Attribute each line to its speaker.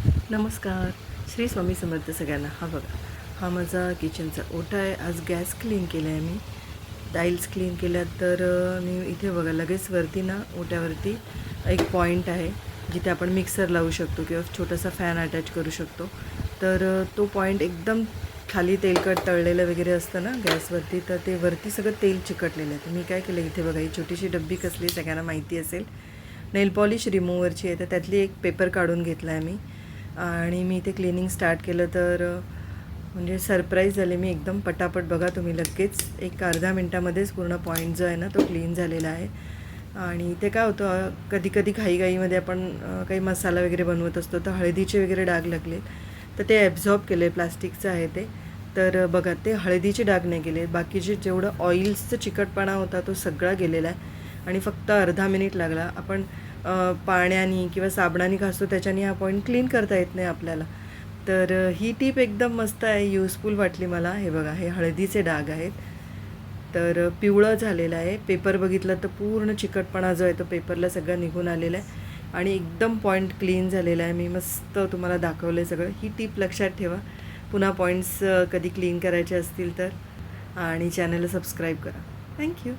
Speaker 1: नमस्कार. श्री स्वामी समर्थ सगळ्यांना. हा बघा, हा माझा किचनचा ओटा आहे. आज गॅस क्लीन केला आहे मी. टाईल्स क्लीन केल्या तर मी इथे बघा लगेच वरती ना ओट्यावरती एक पॉईंट आहे जिथे आपण मिक्सर लावू शकतो किंवा छोटासा फॅन अटॅच करू शकतो. तर तो पॉईंट एकदम खाली तेलकट तळलेलं वगैरे असतं ना गॅसवरती, तर ते वरती सगळं तेल चिकटलेलं आहे. तर मी काय केलं, इथे बघा ही छोटीशी डब्बी कसली सगळ्यांना माहिती असेल, नेल पॉलिश रिमूव्हरची आहे. तर त्यातली एक पेपर काढून घेतला आहे मी आणि मी इथे क्लिनिंग स्टार्ट केलं. तर म्हणजे सरप्राईज झाले मी एकदम पटापट. बघा तुम्ही, लगेच एक अर्ध्या मिनटामध्येच पूर्ण पॉईंट जो आहे ना तो क्लीन झालेला आहे. आणि इथे काय होतं, कधी कधी घाईघाईमध्ये आपण काही मसाला वगैरे बनवत असतो तर हळदीचे वगैरे डाग लागले तर ते ॲब्झॉर्ब केले. प्लास्टिकचं आहे ते. तर बघा, ते हळदीचे डाग नाही गेले, बाकीचे जेवढं ऑइल्सचं चिकटपणा होता तो सगळा गेलेला आहे. आणि फक्त अर्धा मिनिट लागला. आपण पाण्याने किंवा साबणाने घासतो त्याच्याने हा पॉईंट क्लीन करता येत नाही आपल्याला. तर ही टीप एकदम मस्त आहे, यूजफुल वाटली मला. हे बघा, हे हळदीचे डाग आहेत. तर पिवळं झालेलं आहे. पेपर बघितलं तर पूर्ण चिकटपणा जो आहे तो पेपरला सगळं निघून आलेला आहे आणि एकदम पॉईंट क्लीन झालेला आहे. मी मस्त तुम्हाला दाखवलं आहे सगळं. ही टीप लक्षात ठेवा पुन्हा पॉईंट्स कधी क्लीन करायचे असतील तर. आणि चॅनलला सबस्क्राईब करा. थँक्यू.